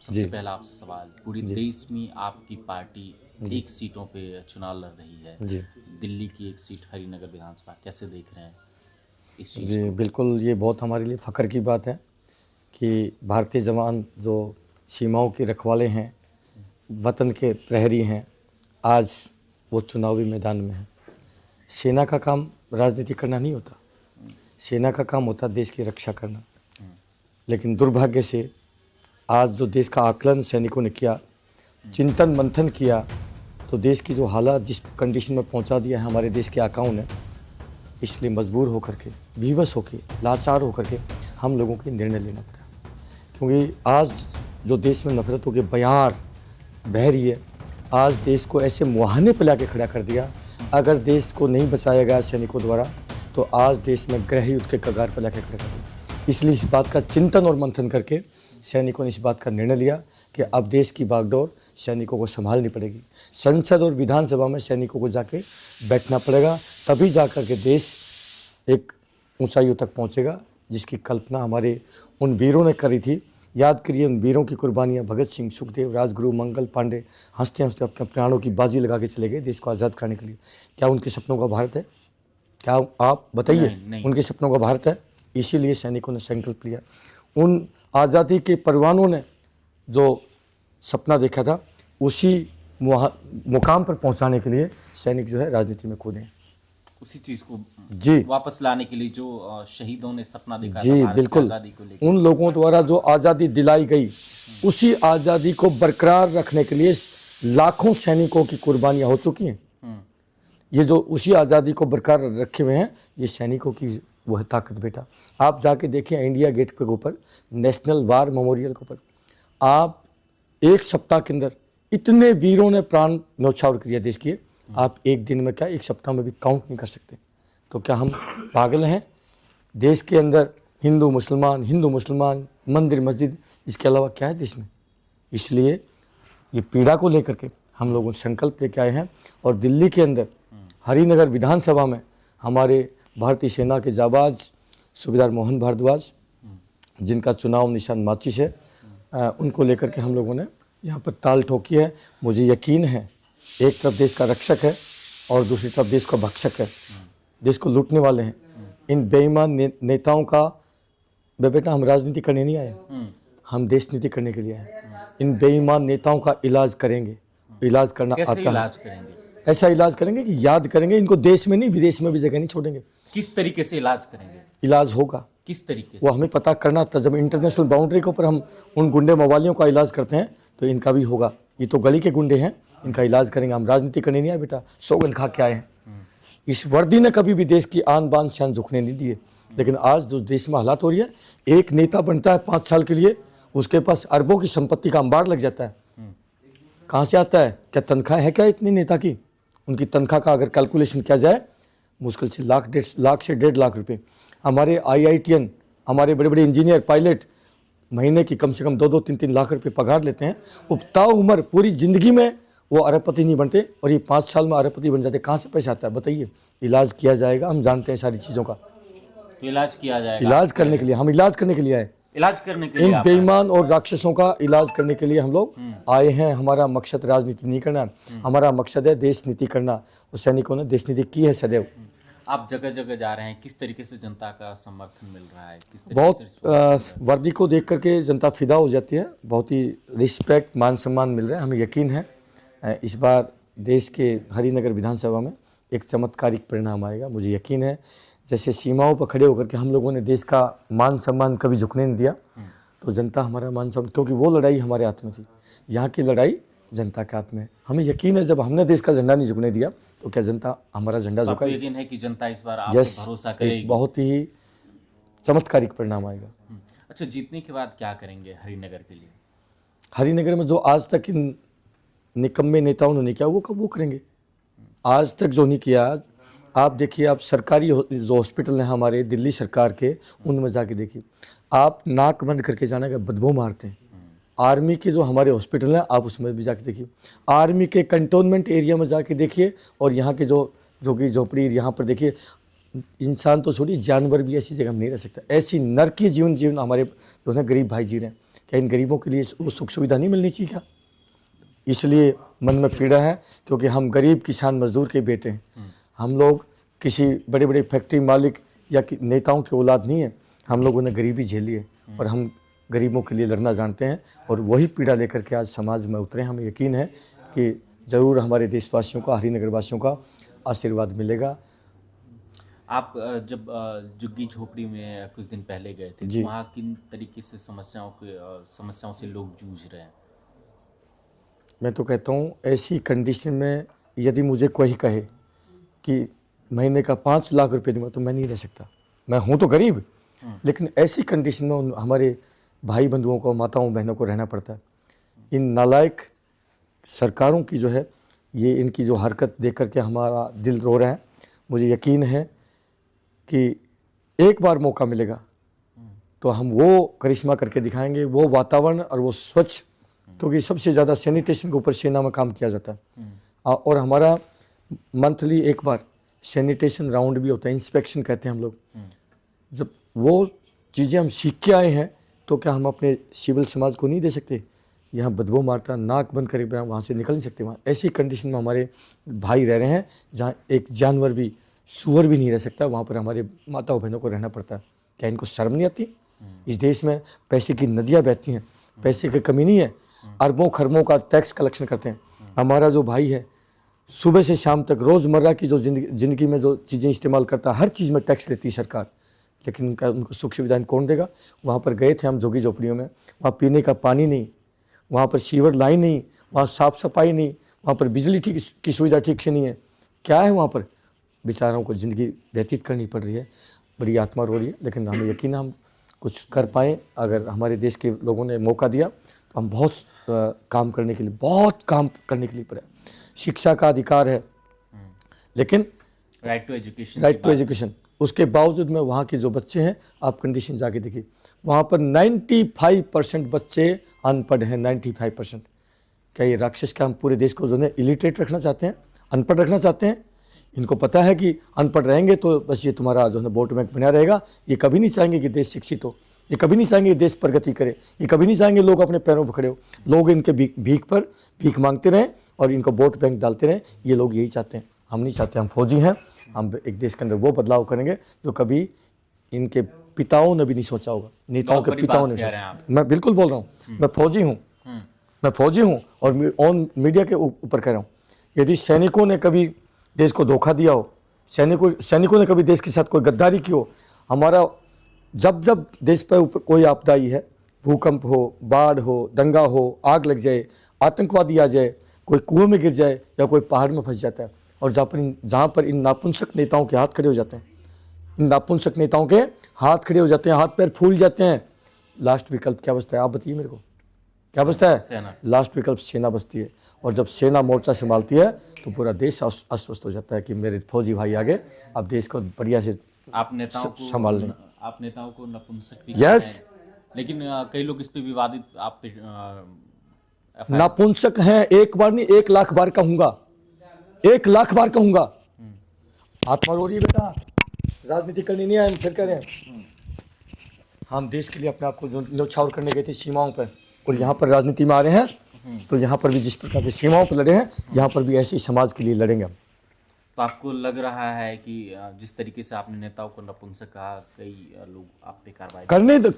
सबसे जी, पहला आपसे सवाल, पूरे जी, देश में आपकी पार्टी जी, एक सीटों पे चुनाव लड़ रही है। जी, दिल्ली की एक सीट हरिनगर विधानसभा, कैसे देख रहे हैं इस चीज़ जी, को? बिल्कुल ये बहुत हमारे लिए फ़ख्र की बात है कि भारतीय जवान जो सीमाओं के रखवाले हैं, वतन के प्रहरी हैं, आज वो चुनावी मैदान में हैं। सेना का काम राजनीति करना नहीं होता, सेना का काम होता देश की रक्षा करना। लेकिन दुर्भाग्य से आज जो देश का आकलन सैनिकों ने किया, चिंतन मंथन किया, तो देश की जो हालात जिस कंडीशन में पहुंचा दिया है हमारे देश के आकाओं ने, इसलिए मजबूर होकर के, विवश होकर, लाचार होकर के हम लोगों को निर्णय लेना पड़ा। क्योंकि आज जो देश में नफरतों के बयार बह रही है, आज देश को ऐसे मुहाने पे लाके खड़ा कर दिया। अगर देश को नहीं बचाया गया सैनिकों द्वारा, तो आज देश में गृह युद्ध के कगार पर लाके खड़ा कर दिया। इसलिए इस बात का चिंतन और मंथन करके सैनिकों ने इस बात का निर्णय लिया कि अब देश की बागडोर सैनिकों को संभालनी पड़ेगी। संसद और विधानसभा में सैनिकों को जाके बैठना पड़ेगा, तभी जाकर के देश एक ऊंचाइयों तक पहुंचेगा जिसकी कल्पना हमारे उन वीरों ने करी थी। याद करिए उन वीरों की कुर्बानियां, भगत सिंह, सुखदेव, राजगुरु, मंगल पांडे हंसते हंसते अपने प्राणों की बाजी लगा के चले गए देश को आज़ाद कराने के लिए। क्या उनके सपनों का भारत है? क्या आप बताइए? नहीं। उनके सपनों का भारत है? इसीलिए सैनिकों ने संकल्प लिया। उन आज़ादी के परवानों ने जो सपना देखा था, उसी मुकाम पर पहुंचाने के लिए सैनिक जो है राजनीति में कूदे। उसी चीज़ को जी, वापस लाने के लिए जो शहीदों ने सपना देखा था जी, भारत की बिल्कुल। आज़ादी को लेकर, उन लोगों द्वारा जो आज़ादी दिलाई गई, उसी आज़ादी को बरकरार रखने के लिए लाखों सैनिकों की कुर्बानियां हो चुकी हैं। ये जो उसी आज़ादी को बरकरार रखे हुए हैं, ये सैनिकों की वो है ताकत बेटा। आप जाके देखिए इंडिया गेट के ऊपर, नेशनल वार मेमोरियल के ऊपर, आप एक सप्ताह के अंदर इतने वीरों ने प्राण न्यौछावर किया देश की, आप एक दिन में क्या, एक सप्ताह में भी काउंट नहीं कर सकते। तो क्या हम पागल हैं? देश के अंदर हिंदू मुसलमान, मंदिर मस्जिद, इसके अलावा क्या है देश में? इसलिए ये पीड़ा को लेकर के हम लोगों संकल्प लेके आए हैं। और दिल्ली के अंदर हरिनगर विधानसभा में हमारे भारतीय सेना के जाबाज सूबेदार मोहन भारद्वाज, जिनका चुनाव निशान माचिस है, उनको लेकर के हम लोगों ने यहाँ पर ताल ठोकी है। मुझे यकीन है एक तरफ देश का रक्षक है और दूसरी तरफ देश का भक्षक है, देश को लूटने वाले हैं। इन बेईमान नेताओं का बेटा, हम राजनीति करने नहीं आए, हम देश नीति करने के लिए आए। इन बेईमान नेताओं का इलाज करेंगे। इलाज करना कैसे आता है। इलाज करेंगे? ऐसा इलाज करेंगे कि याद करेंगे इनको, देश में नहीं विदेश में भी जगह नहीं छोड़ेंगे। किस तरीके से इलाज करेंगे? इलाज होगा, किस तरीके वो से? हमें पता करना था। जब इंटरनेशनल बाउंड्री के ऊपर हम उन गुंडे मवालियों का इलाज करते हैं, तो इनका भी होगा। ये तो गली के गुंडे हैं, इनका इलाज करेंगे। हम राजनीति करने नहीं आए बेटा, सौगंध खा के आए हैं। इस वर्दी ने कभी भी देश की आन बान शान झुकने नहीं दिए। लेकिन आज जो देश में हालात हो रही है, एक नेता बनता है 5 साल के लिए, उसके पास अरबों की संपत्ति का अंबार लग जाता है। कहाँ से आता है? क्या तनख्वाह है क्या इतनी नेता की? उनकी तनख्वाह का अगर कैलकुलेशन किया जाए, मुश्किल से लाख से 1.5 लाख रुपए। हमारे IITN, हमारे बड़े बड़े इंजीनियर, पायलट महीने की कम से कम 2-2, 3-3 लाख रुपए पगार लेते हैं। उपताऊ उम्र, पूरी ज़िंदगी में वो अरबपति नहीं बनते, और ये 5 साल में अरबपति बन जाते। कहाँ से पैसा आता है बताइए? इलाज किया जाएगा, हम जानते हैं सारी चीज़ों का। तो इलाज किया जाएगा? इलाज करने के लिए, हम इलाज करने के लिए आए। इलाज करने के लिए इन आप आए? बेईमान और राक्षसों का इलाज करने के लिए हम लोग आए हैं। हमारा मकसद राजनीति नहीं करना, हमारा मकसद है देश नीति करना। और सैनिकों ने देश नीति की है सदैव। आप जगह जगह जा रहे हैं, किस तरीके से जनता का समर्थन मिल रहा है? किस तरीके से बहुत वर्दी को देख करके जनता फिदा हो जाती है। बहुत ही रिस्पेक्ट, मान सम्मान मिल रहा है। हमें यकीन है इस बार देश के हरिनगर विधानसभा में एक चमत्कारिक परिणाम आएगा। मुझे यकीन है जैसे सीमाओं पर खड़े होकर के हम लोगों ने देश का मान सम्मान कभी झुकने नहीं दिया, तो जनता हमारा मान सम्मान, क्योंकि वो लड़ाई हमारे हाथ में थी, यहाँ की लड़ाई जनता के हाथ में है। हमें यकीन है जब हमने देश का झंडा नहीं झुकने दिया, तो क्या जनता हमारा झंडा तो आपको झुकाएगी? यकीन है कि जनता इस बार आप पे भरोसा करेगी? बहुत ही चमत्कारिक परिणाम आएगा। अच्छा, जीतने के बाद क्या करेंगे हरिनगर के लिए? हरिनगर में जो आज तक इन निकम्मे नेताओं ने नहीं किया, वो कब वो करेंगे? आज तक जो नहीं किया, आप देखिए, आप सरकारी जो हॉस्पिटल हैं हमारे दिल्ली सरकार के, उनमें जाके देखिए, आप नाक बंद करके जाने का बदबू मारते हैं। आर्मी के जो हमारे हॉस्पिटल हैं, आप उसमें भी जाके देखिए, आर्मी के कंटोनमेंट एरिया में जाके देखिए, और यहाँ के जो झुग्गी झोपड़ी यहाँ पर देखिए, इंसान तो छोड़िए, जानवर भी ऐसी जगह में नहीं रह सकता। ऐसी नरकीय जीवन हमारे जो है गरीब भाई जी रहे हैं। क्या इन गरीबों के लिए वो सुख सुविधा नहीं मिलनी चाहिए क्या? इसलिए मन में पीड़ा है, क्योंकि हम गरीब किसान मजदूर के बेटे हैं। हम लोग किसी बड़े बड़े फैक्ट्री मालिक या नेताओं की औलाद नहीं है। हम लोगों ने गरीबी झेली है और हम गरीबों के लिए लड़ना जानते हैं, और वही पीड़ा लेकर के आज समाज में उतरे। हमें यकीन है कि ज़रूर हमारे देशवासियों का, हरिनगर वासियों का आशीर्वाद मिलेगा। आप जब झुग्गी झोपड़ी में कुछ दिन पहले गए थे, जी। तो वहाँ किन तरीके से समस्याओं से लोग जूझ रहे हैं? मैं तो कहता हूँ ऐसी कंडीशन में यदि मुझे कोई कहे कि महीने का 5 लाख रुपए दूंगा तो मैं नहीं रह सकता। मैं हूँ तो गरीब, लेकिन ऐसी कंडीशन में हमारे भाई बंधुओं को, माताओं बहनों को रहना पड़ता है। इन नालायक सरकारों की जो है, ये इनकी जो हरकत देख करके हमारा दिल रो रहा है। मुझे यकीन है कि एक बार मौका मिलेगा तो हम वो करिश्मा करके दिखाएंगे, वो वातावरण और वो स्वच्छ, क्योंकि सबसे ज़्यादा सैनिटेशन के ऊपर सेना में काम किया जाता है। और हमारा मंथली एक बार सैनिटेशन राउंड भी होता है, इंस्पेक्शन कहते हैं हम लोग। जब वो चीज़ें हम सीख के आए हैं तो क्या हम अपने सिविल समाज को नहीं दे सकते? यहाँ बदबू मारता, नाक बंद करे बिना वहाँ से निकल नहीं सकते। वहाँ ऐसी कंडीशन में हमारे भाई रह रहे हैं जहाँ एक जानवर भी, सूअर भी नहीं रह सकता। वहाँ पर हमारे माताओं बहनों को रहना पड़ता है। क्या इनको शर्म नहीं आती? इस देश में पैसे की नदियाँ बहती हैं, पैसे की कमी नहीं है। अरबों खरबों का टैक्स कलेक्शन करते हैं। हमारा जो भाई है सुबह से शाम तक रोज़मर्रा की जो ज़िंदगी में जो चीज़ें इस्तेमाल करता है, हर चीज़ में टैक्स लेती है सरकार, लेकिन उनको सुख सुविधाएं कौन देगा? वहाँ पर गए थे हम झुग्गी झोपड़ियों में, वहाँ पीने का पानी नहीं, वहाँ पर सीवर लाइन नहीं, वहाँ साफ़ सफाई नहीं, वहाँ पर बिजली ठीक की सुविधा ठीक से नहीं है। क्या है वहाँ पर? बेचारों को ज़िंदगी व्यतीत करनी पड़ रही है। बड़ी आत्मा रो रही है, लेकिन हमें यकीन है हम कुछ कर पाएँ। अगर हमारे देश के लोगों ने मौका दिया तो हम बहुत काम करने के लिए पड़े। शिक्षा का अधिकार है, लेकिन राइट टू एजुकेशन, उसके बावजूद में वहाँ के जो बच्चे हैं, आप कंडीशन जाके देखिए, वहाँ पर 95% बच्चे अनपढ़ हैं। 95%। क्या ये राक्षस का हम पूरे देश को जो है इलिटरेट रखना चाहते हैं, अनपढ़ रखना चाहते हैं? इनको पता है कि अनपढ़ रहेंगे तो बस ये तुम्हारा जो है वोट बैंक बना रहेगा। ये कभी नहीं चाहेंगे कि देश शिक्षित हो, ये कभी नहीं चाहेंगे देश प्रगति करे, ये कभी नहीं चाहेंगे लोग अपने पैरों पर खड़े हो। लोग इनके भीख मांगते रहें और इनको वोट बैंक डालते रहें। ये लोग यही चाहते हैं। हम नहीं चाहते। हम फौजी हैं। हम एक देश के अंदर वो बदलाव करेंगे जो कभी इनके पिताओं ने भी नहीं सोचा होगा, नेताओं के पिताओं ने सोचा। मैं बिल्कुल बोल रहा हूँ, मैं फौजी हूँ और ऑन मीडिया के ऊपर कह रहा हूँ। यदि सैनिकों ने कभी देश को धोखा दिया हो, सैनिकों ने कभी देश के साथ कोई गद्दारी की हो, हमारा जब देश पर कोई आपदा आई है, भूकंप हो, बाढ़ हो, दंगा हो, आग लग जाए, आतंकवादी आ जाए, कोई कुएं में गिर जाए या कोई पहाड़ में फंस जाता है, और जहाँ पर इन नापुंसक नेताओं के हाथ खड़े हो जाते हैं, इन नापुंसक नेताओं के हाथ खड़े हो जाते हैं, हाथ पैर फूल जाते हैं, लास्ट विकल्प क्या बचता है? आप बताइए मेरे को, क्या बचता है? लास्ट विकल्प सेना बचती है। और जब सेना मोर्चा संभालती है तो पूरा देश अस्वस्थ हो जाता है कि मेरे फौजी भाई आगे, अब देश को बढ़िया से आप नेताओं को संभाल लें। आप नेताओं को नपुंसक भी यस, लेकिन कई लोग इस पे विवादित आप पे नापुंसक हैं। एक बार नहीं, 1 लाख बार कहूंगा, 1 लाख बार कहूंगा। आत्मा रो रही है बेटा, राजनीति करनी नहीं है। हम फिर कह रहे हैं हम देश के लिए अपने आप को न्यौछावर करने गए थे सीमाओं पर, और यहाँ पर राजनीति में आ रहे हैं तो यहाँ पर भी जिस प्रकार की सीमाओं पर लड़े हैं, यहाँ पर भी ऐसे ही समाज के लिए लड़ेंगे हम। तो आपको लग रहा है कि जिस तरीके से आपने नेताओं को नपुंसक कहा, कई लोग आप पे कार्रवाई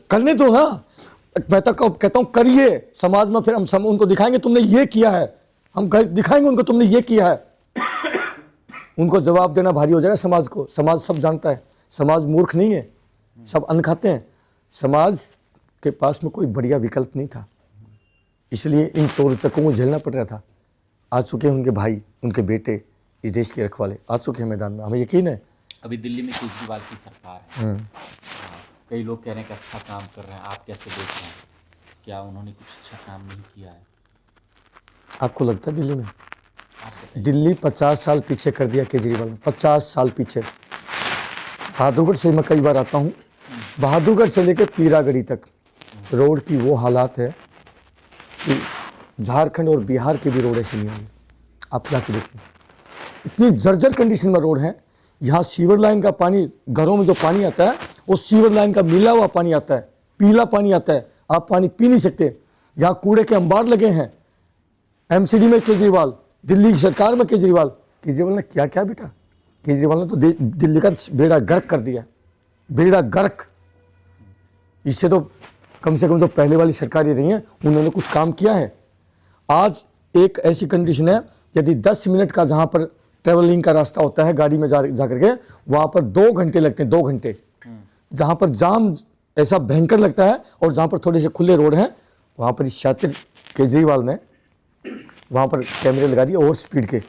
करने दो ना। मैं तो कहता हूँ करिए समाज में, फिर हम उनको दिखाएंगे तुमने ये किया है, हम दिखाएंगे उनको तुमने ये किया है। उनको जवाब देना भारी हो जाएगा समाज को। समाज सब जानता है, समाज मूर्ख नहीं है, सब अन्न खाते हैं। समाज के पास में कोई बढ़िया विकल्प नहीं था, इसलिए इन चोर चक्कों को झेलना पड़ रहा था। आ चुके हैं उनके भाई, उनके बेटे, इस देश के रखवाले आ चुके हैं मैदान में, हमें यकीन है। अभी दिल्ली में केजरीवाल की सरकार है, कई लोग कह रहे हैं कि अच्छा काम कर रहे हैं, आप कैसे देख रहे हैं? क्या उन्होंने कुछ अच्छा काम नहीं किया है? आपको लगता है दिल्ली 50 साल पीछे कर दिया केजरीवाल ने, 50 साल पीछे। बहादुरगढ़ से मैं कई बार आता हूँ, बहादुरगढ़ से लेकर पीरागढ़ी तक रोड की वो हालात है कि झारखंड और बिहार के भी रोड ऐसे नहीं होंगे। आप जाके देखिए, इतनी जर्जर कंडीशन में रोड है। यहाँ सीवर लाइन का पानी, घरों में जो पानी आता है वो सीवर लाइन का मिला हुआ पानी आता है, पीला पानी आता है। आप पानी पी नहीं सकते। यहाँ कूड़े के अंबार लगे हैं। एमसीडी में केजरीवाल, दिल्ली की सरकार में केजरीवाल ने क्या क्या बेटा? केजरीवाल ने तो दिल्ली का बेड़ा गर्क कर दिया, बेड़ा गर्क। इससे तो कम से कम जो पहले वाली सरकारें रही हैं उन्होंने कुछ काम किया है। आज एक ऐसी कंडीशन है, यदि 10 मिनट का जहाँ पर ट्रेवलिंग का रास्ता होता है गाड़ी में जा करके, वहाँ पर 2 घंटे लगते हैं, 2 घंटे। जहाँ पर जाम ऐसा भयंकर लगता है और जहाँ पर थोड़े से खुले रोड हैं, वहाँ पर इस शातिर केजरीवाल ने वहाँ पर कैमरे लगा दिए और स्पीड के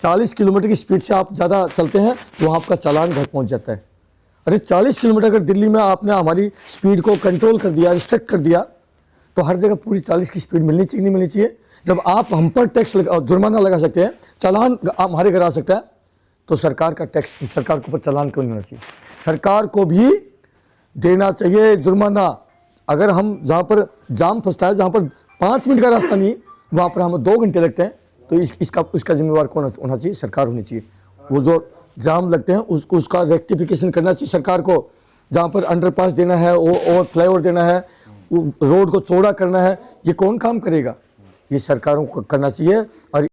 40 किलोमीटर की स्पीड से आप ज़्यादा चलते हैं तो आपका चालान घर पहुँच जाता है। अरे 40 किलोमीटर अगर दिल्ली में आपने हमारी स्पीड को कंट्रोल कर दिया, रिस्ट्रिक्ट कर दिया, तो हर जगह पूरी 40 की स्पीड मिलनी चाहिए, नहीं मिलनी चाहिए? जब आप हम पर टैक्स जुर्माना लगा सकते हैं, चालान आप हमारे घर आ सकता है, तो सरकार का टैक्स, सरकार के ऊपर चालान क्यों नहीं होना चाहिए? सरकार को भी देना चाहिए जुर्माना। अगर हम जहाँ पर जाम फंसता है, जहाँ पर 5 मिनट का रास्ता नहीं, वहाँ पर हमें 2 घंटे लगते हैं, तो इसका जिम्मेवार कौन होना चाहिए? सरकार होनी चाहिए। वो जो जाम लगते हैं उसका रेक्टिफिकेशन करना चाहिए सरकार को। जहाँ पर अंडरपास देना है, और फ्लाईओवर देना है, रोड को चौड़ा करना है, ये कौन काम करेगा? ये सरकारों को करना चाहिए। और